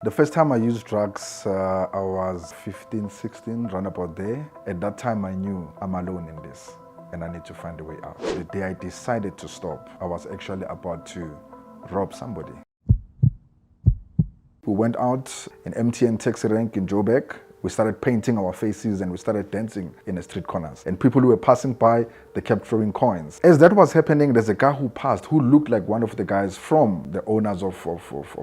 The first time I used drugs, I was 15, 16, round about there. At that time, I knew I'm alone in this and I need to find a way out. The day I decided to stop, I was actually about to rob somebody. We went out in MTN taxi rank in Joburg. We started painting our faces and we started dancing in the street corners. And people who were passing by, they kept throwing coins. As that was happening, there's a guy who passed who looked like one of the guys from the owners of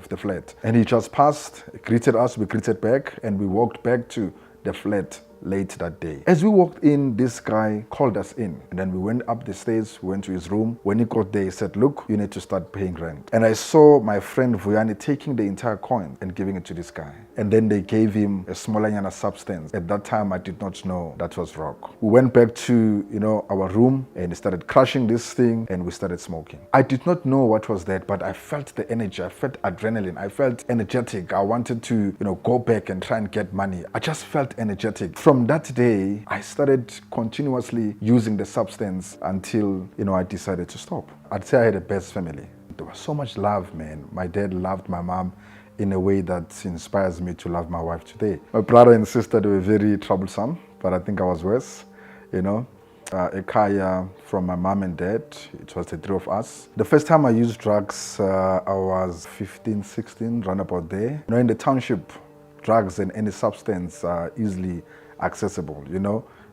the flat. And he just passed, greeted us, we greeted back, and we walked back to the flat late that day. As we walked in, this guy called us in. And then we went up the stairs, we went to his room. When he got there, he said, look, you need to start paying rent. And I saw my friend Vuyani taking the entire coin and giving it to this guy. And then they gave him a smaller substance. At that time, I did not know that was rock. We went back to, our room and he started crushing this thing and we started smoking. I did not know what was that, but I felt the energy. I felt adrenaline. I felt energetic. I wanted to, go back and try and get money. I just felt energetic. From that day, I started continuously using the substance until, I decided to stop. I'd say I had a best family. There was so much love, man. My dad loved my mom in a way that inspires me to love my wife today. My brother and sister, they were very troublesome, but I think I was worse, A kaya from my mom and dad. It was the three of us. The first time I used drugs, I was 15, 16, round about there. In the township, drugs and any substance are easily accessible,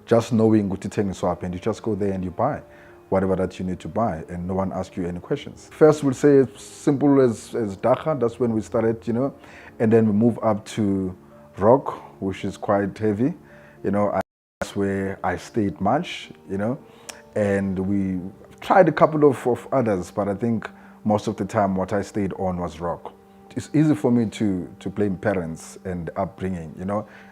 Just knowing what you're so up and you just go there and you buy whatever that you need to buy and no one asks you any questions. First we'll say it's simple as Dakar, that's when we started, and then we move up to rock, which is quite heavy, that's where I stayed much, and we tried a couple of others, but I think most of the time what I stayed on was rock. It's easy for me to blame parents and upbringing,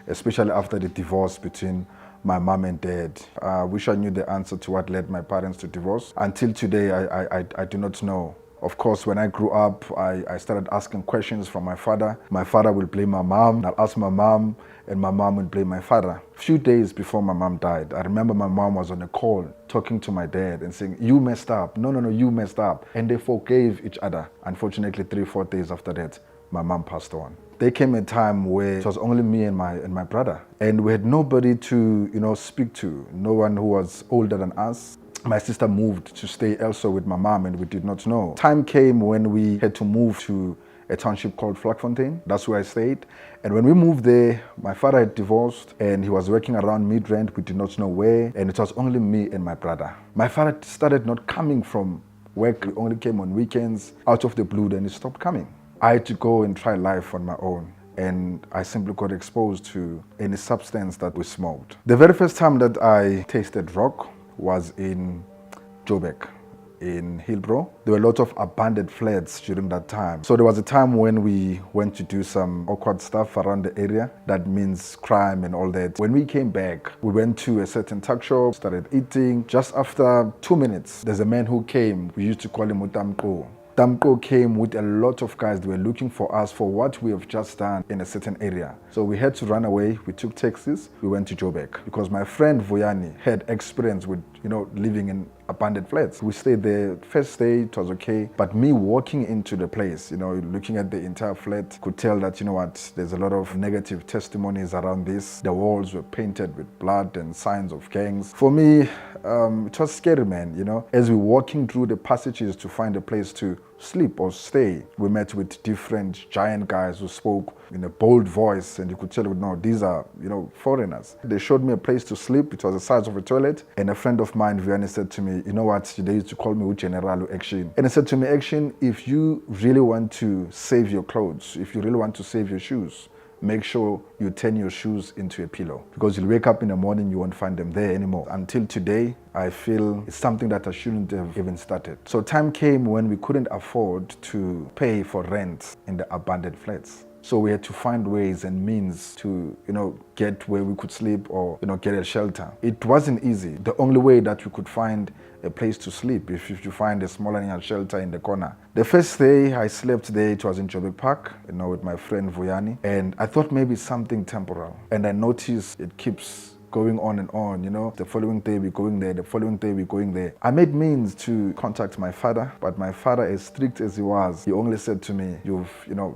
especially after the divorce between my mom and dad. I wish I knew the answer to what led my parents to divorce. Until today, I do not know. Of course, when I grew up, I started asking questions from my father. My father will blame my mom. I'll ask my mom, and my mom will blame my father. A few days before my mom died, I remember my mom was on a call talking to my dad and saying, you messed up. No, you messed up. And they forgave each other. Unfortunately, 3-4 days after that, my mom passed on. There came a time where it was only me and my brother. And we had nobody to, speak to. No one who was older than us. My sister moved to stay elsewhere with my mom and we did not know. Time came when we had to move to a township called Vlakfontein. That's where I stayed. And when we moved there, my father had divorced and he was working around Midrand. We did not know where. And it was only me and my brother. My father started not coming from work. He only came on weekends. Out of the blue, then he stopped coming. I had to go and try life on my own. And I simply got exposed to any substance that we smoked. The very first time that I tasted rock was in Joburg, in Hillbrow. There were a lot of abandoned flats during that time. So there was a time when we went to do some awkward stuff around the area. That means crime and all that. When we came back, we went to a certain tuck shop, started eating. Just after 2 minutes, there's a man who came. We used to call him Utamko. Damko came with a lot of guys. They were looking for us for what we have just done in a certain area. So we had to run away. We took taxis. We went to Joburg because my friend Vuyani had experience with, living in abandoned flats. We stayed there. First day, it was okay. But me walking into the place, looking at the entire flat, could tell that, there's a lot of negative testimonies around this. The walls were painted with blood and signs of gangs. For me, it was scary, man, As we were walking through the passages to find a place to sleep or stay, we met with different giant guys who spoke in a bold voice, and you could tell, no, these are, foreigners. They showed me a place to sleep. It was the size of a toilet. And a friend of mine, Vianney, said to me, they used to call me General Action. And he said to me, Action, if you really want to save your clothes, if you really want to save your shoes, make sure you turn your shoes into a pillow. Because you'll wake up in the morning, you won't find them there anymore. Until today, I feel it's something that I shouldn't have even started. So time came when we couldn't afford to pay for rent in the abandoned flats. So we had to find ways and means to, get where we could sleep or, get a shelter. It wasn't easy. The only way that we could find a place to sleep if you find a smaller shelter in the corner. The first day I slept there, it was in Joburg Park, with my friend Vuyani. And I thought maybe it's something temporal. And I noticed it keeps going on and on, The following day we're going there, the following day we're going there. I made means to contact my father, but my father, as strict as he was, he only said to me, you've,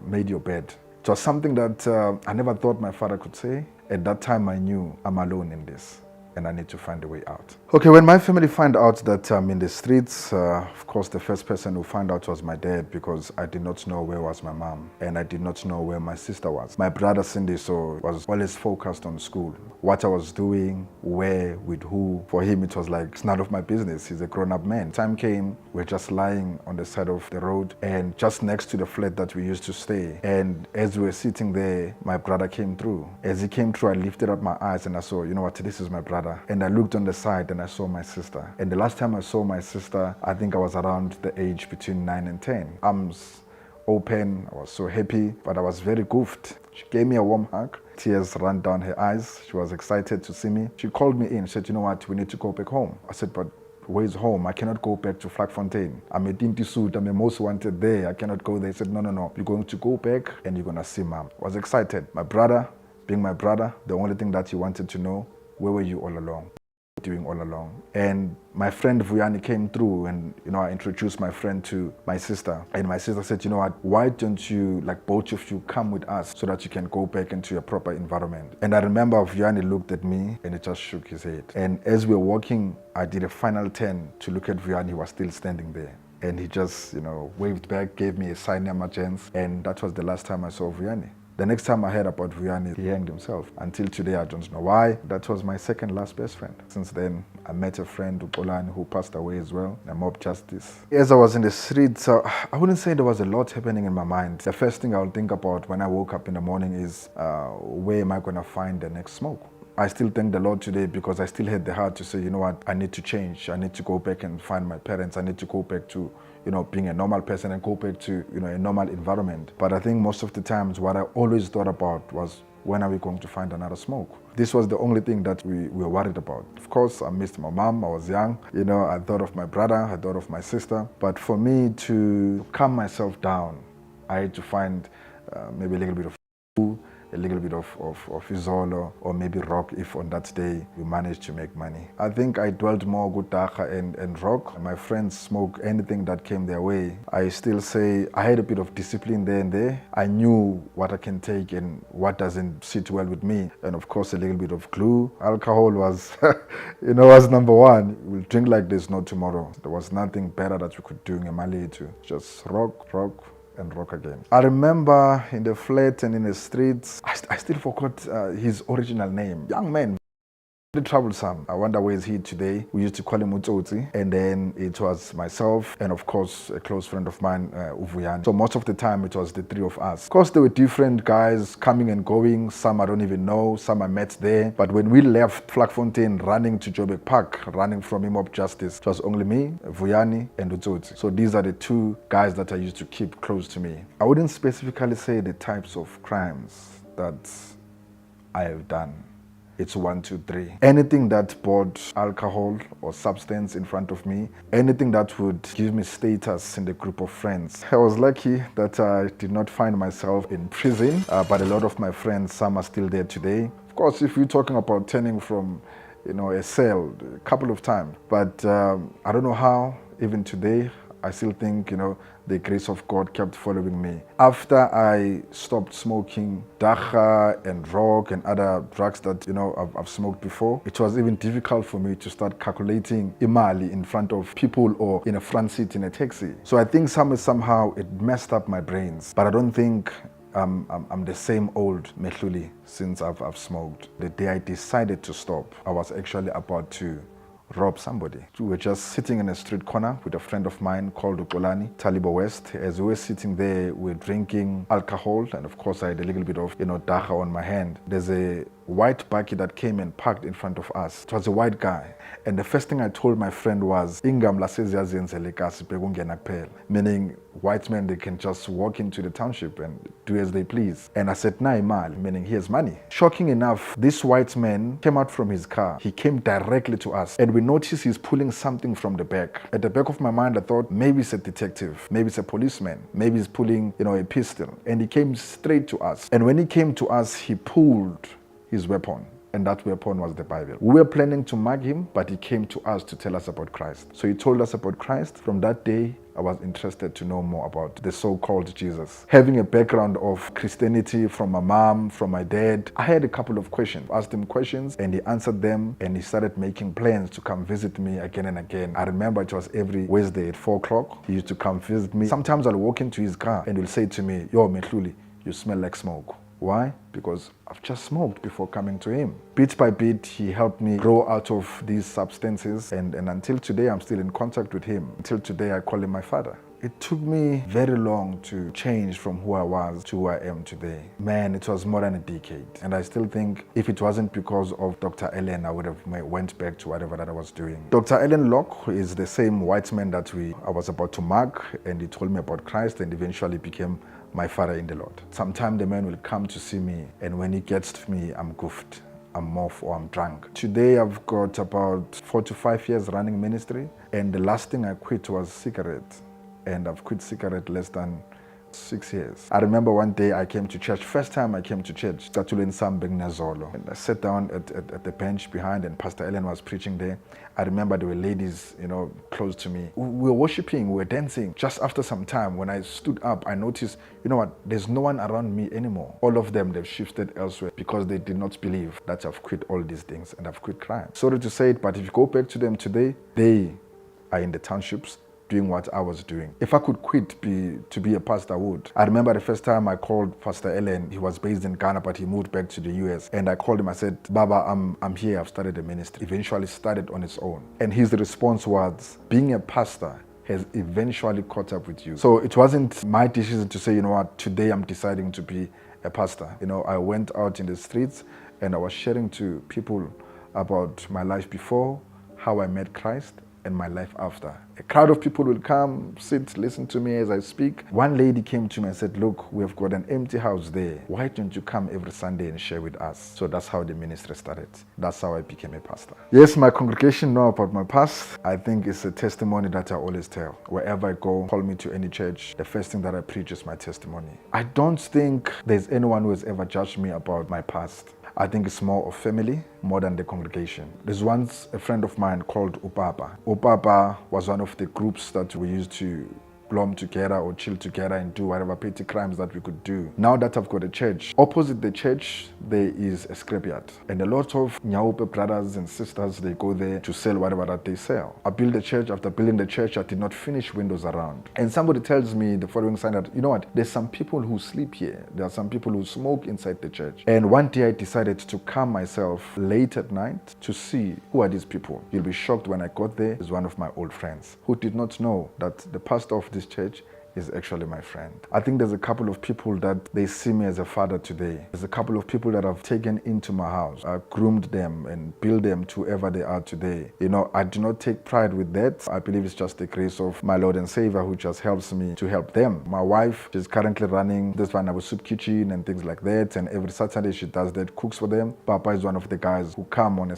made your bed. It was something that I never thought my father could say. At that time, I knew I'm alone in this, and I need to find a way out. Okay, when my family found out that I'm in the streets, of course, the first person who found out was my dad, because I did not know where was my mom, and I did not know where my sister was. My brother Cindy was always focused on school, what I was doing, where, with who. For him, it was like, it's none of my business. He's a grown-up man. Time came, we're just lying on the side of the road, and just next to the flat that we used to stay. And as we were sitting there, my brother came through. As he came through, I lifted up my eyes and I saw, you know what, this is my brother. And I looked on the side and I saw my sister. And the last time I saw my sister, I think I was around the age between 9 and 10. Arms open, I was so happy, but I was very goofed. She gave me a warm hug. Tears ran down her eyes. She was excited to see me. She called me in, said, you know what, we need to go back home. I said, but where's home? I cannot go back to Vlakfontein. I'm a Dinty Suit. I'm a most wanted there. I cannot go there. He said, no. You're going to go back and you're going to see mom. I was excited. My brother, being my brother, the only thing that he wanted to know, where were you all along? Doing all along. And my friend Vuyani came through, and I introduced my friend to my sister, and my sister said, you know what, why don't you, like, both of you come with us so that you can go back into your proper environment? And I remember Vuyani looked at me and he just shook his head. And as we were walking, I did a final turn to look at Vuyani. He was still standing there. And he just, waved back, gave me a sign near my chance, and that was the last time I saw Vuyani. The next time I heard about Vuyani, he hanged himself. Until today, I don't know why. That was my second last best friend. Since then, I met a friend, Upolani, who passed away as well, a mob justice. As I was in the streets, I wouldn't say there was a lot happening in my mind. The first thing I would think about when I woke up in the morning is, where am I going to find the next smoke? I still thank the Lord today, because I still had the heart to say, you know what, I need to change. I need to go back and find my parents. I need to go back to being a normal person and go back to, a normal environment. But I think most of the times what I always thought about was, when are we going to find another smoke? This was the only thing that we were worried about. Of course, I missed my mom. I was young. I thought of my brother. I thought of my sister. But for me to calm myself down, I had to find maybe a little bit of food, a little bit of izolo, or maybe rock if on that day we managed to make money. I think I dwelt more good dacha and rock. My friends smoke anything that came their way. I still say I had a bit of discipline there and there. I knew what I can take and what doesn't sit well with me. And of course, a little bit of glue. Alcohol was, was number one. We'll drink like there's no tomorrow. There was nothing better that we could do in Mali to just rock, and rock again. I remember in the flat and in the streets, I still forgot his original name. Young man, very troublesome. I wonder where is he today. We used to call him Utsotsi, and then it was myself and of course a close friend of mine, Uvuyani. So most of the time it was the three of us. Of course there were different guys coming and going. Some I don't even know, some I met there. But when we left Vlakfontein running to Joburg Park, running from Mob Justice, it was only me, Vuyani, and Utsotsi. So these are the two guys that I used to keep close to me. I wouldn't specifically say the types of crimes that I have done. It's 1, 2, 3. Anything that brought alcohol or substance in front of me, anything that would give me status in the group of friends. I was lucky that I did not find myself in prison, but a lot of my friends, some are still there today. Of course, if you're talking about turning from, a cell a couple of times, but I don't know how, even today, I still think, the grace of God kept following me. After I stopped smoking dacha and rock and other drugs that, I've smoked before, it was even difficult for me to start calculating imali in front of people or in a front seat in a taxi. So I think somehow it messed up my brains. But I don't think I'm the same old Mehluli since I've smoked. The day I decided to stop, I was actually about to rob somebody. We were just sitting in a street corner with a friend of mine called Upolani, Talibo West. As we were sitting there, we were drinking alcohol, and of course I had a little bit of, dacha on my hand. There's a white bakkie that came and parked in front of us. It was a white guy. And the first thing I told my friend was, meaning white men, they can just walk into the township and do as they please. And I said, Naimal, meaning he has money. Shocking enough, this white man came out from his car. He came directly to us. And we noticed he's pulling something from the back. At the back of my mind, I thought, maybe it's a detective. Maybe it's a policeman. Maybe he's pulling, a pistol. And he came straight to us. And when he came to us, he pulled his weapon. And that weapon was the Bible. We were planning to mug him, but he came to us to tell us about Christ. So he told us about Christ. From that day, I was interested to know more about the so-called Jesus. Having a background of Christianity from my mom, from my dad, I had a couple of questions. I asked him questions and he answered them, and he started making plans to come visit me again and again. I remember it was every Wednesday at 4 o'clock. He used to come visit me. Sometimes I'll walk into his car and he'll say to me, "Yo, Mehluli, you smell like smoke." Why? Because I've just smoked before coming to him. Bit by bit, he helped me grow out of these substances, and until today, I'm still in contact with him. Until today, I call him my father. It took me very long to change from who I was to who I am today. Man, it was more than a decade. And I still think if it wasn't because of Dr. Ellen, I would have went back to whatever that I was doing. Dr. Ellen Locke is the same white man that I was about to mark, and he told me about Christ and eventually became my father in the Lord. Sometime the man will come to see me, and when he gets to me, I'm goofed, I'm off, or I'm drunk. Today I've got about 4 to 5 years running ministry, and the last thing I quit was cigarettes. And I've quit cigarette less than 6 years. I remember one day I came to church. First time I came to church, and I sat down at the bench behind, and Pastor Ellen was preaching there. I remember there were ladies, close to me. We were worshiping, we were dancing. Just after some time, when I stood up, I noticed, there's no one around me anymore. All of them, they've shifted elsewhere because they did not believe that I've quit all these things and I've quit crime. Sorry to say it, but if you go back to them today, they are in the townships, doing what I was doing. If I could quit to be a pastor, I would. I remember the first time I called Pastor Ellen. He was based in Ghana, but he moved back to the US. And I called him, I said, "Baba, I'm here, I've started a ministry." Eventually started on its own. And his response was, being a pastor has eventually caught up with you. So it wasn't my decision to say, today I'm deciding to be a pastor. I went out in the streets and I was sharing to people about my life before, how I met Christ, and my life after. A crowd of people will come, sit, listen to me as I speak. One lady came to me and said, "Look, we've got an empty house there. Why don't you come every Sunday and share with us?" So that's how the ministry started. That's how I became a pastor. Yes, my congregation know about my past. I think it's a testimony that I always tell. Wherever I go, call me to any church, the first thing that I preach is my testimony. I don't think there's anyone who has ever judged me about my past. I think it's more of family, more than the congregation. There's once a friend of mine called Upapa. Upapa was one of the groups that we used to glom together or chill together and do whatever petty crimes that we could do. Now that I've got a church, opposite the church, there is a scrapyard. And a lot of Nyaupe brothers and sisters, they go there to sell whatever that they sell. I built the church. After building the church, I did not finish windows around. And somebody tells me the following sign that, there's some people who sleep here. There are some people who smoke inside the church. And one day I decided to come myself late at night to see who are these people. You'll be shocked when I got there. Is one of my old friends who did not know that the pastor of this church is actually my friend. I think there's a couple of people that they see me as a father today. There's a couple of people that I've taken into my house. I groomed them and built them to whoever they are today. I do not take pride with that. I believe it's just the grace of my Lord and Savior who just helps me to help them. My wife, she's currently running this one, our soup kitchen and things like that. And every Saturday she does that, cooks for them. Papa is one of the guys who come on a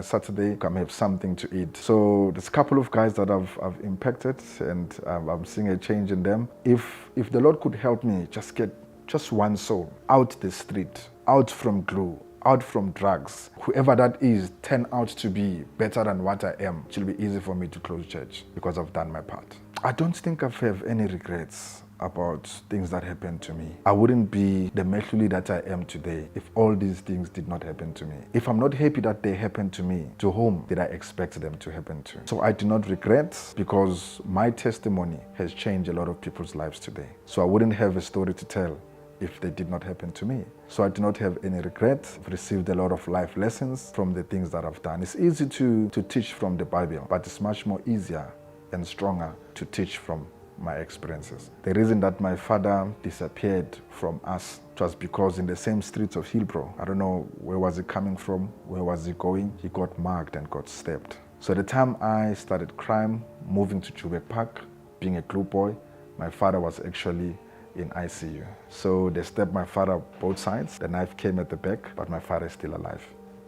Saturday, come have something to eat. So there's a couple of guys that I've impacted, and I'm seeing a change in them. If the Lord could help me just get just one soul out the street, out from glue, out from drugs, whoever that is, turn out to be better than what I am, it will be easy for me to close church because I've done my part. I don't think I have any regrets about things that happened to me. I wouldn't be the Mehluli that I am today if all these things did not happen to me. If I'm not happy that they happened to me, to whom did I expect them to happen to? So I do not regret, because my testimony has changed a lot of people's lives today. So I wouldn't have a story to tell if they did not happen to me. So I do not have any regret. I've received a lot of life lessons from the things that I've done. It's easy to teach from the Bible, but it's much more easier and stronger to teach from my experiences. The reason that my father disappeared from us was because in the same streets of Hillbrow, I don't know where was he coming from, where was he going, he got mugged and got stabbed. So the time I started crime, moving to Joburg Park, being a glue boy, my father was actually in ICU. So they stabbed my father both sides. The knife came at the back, but my father is still alive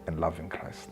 and loving Christ.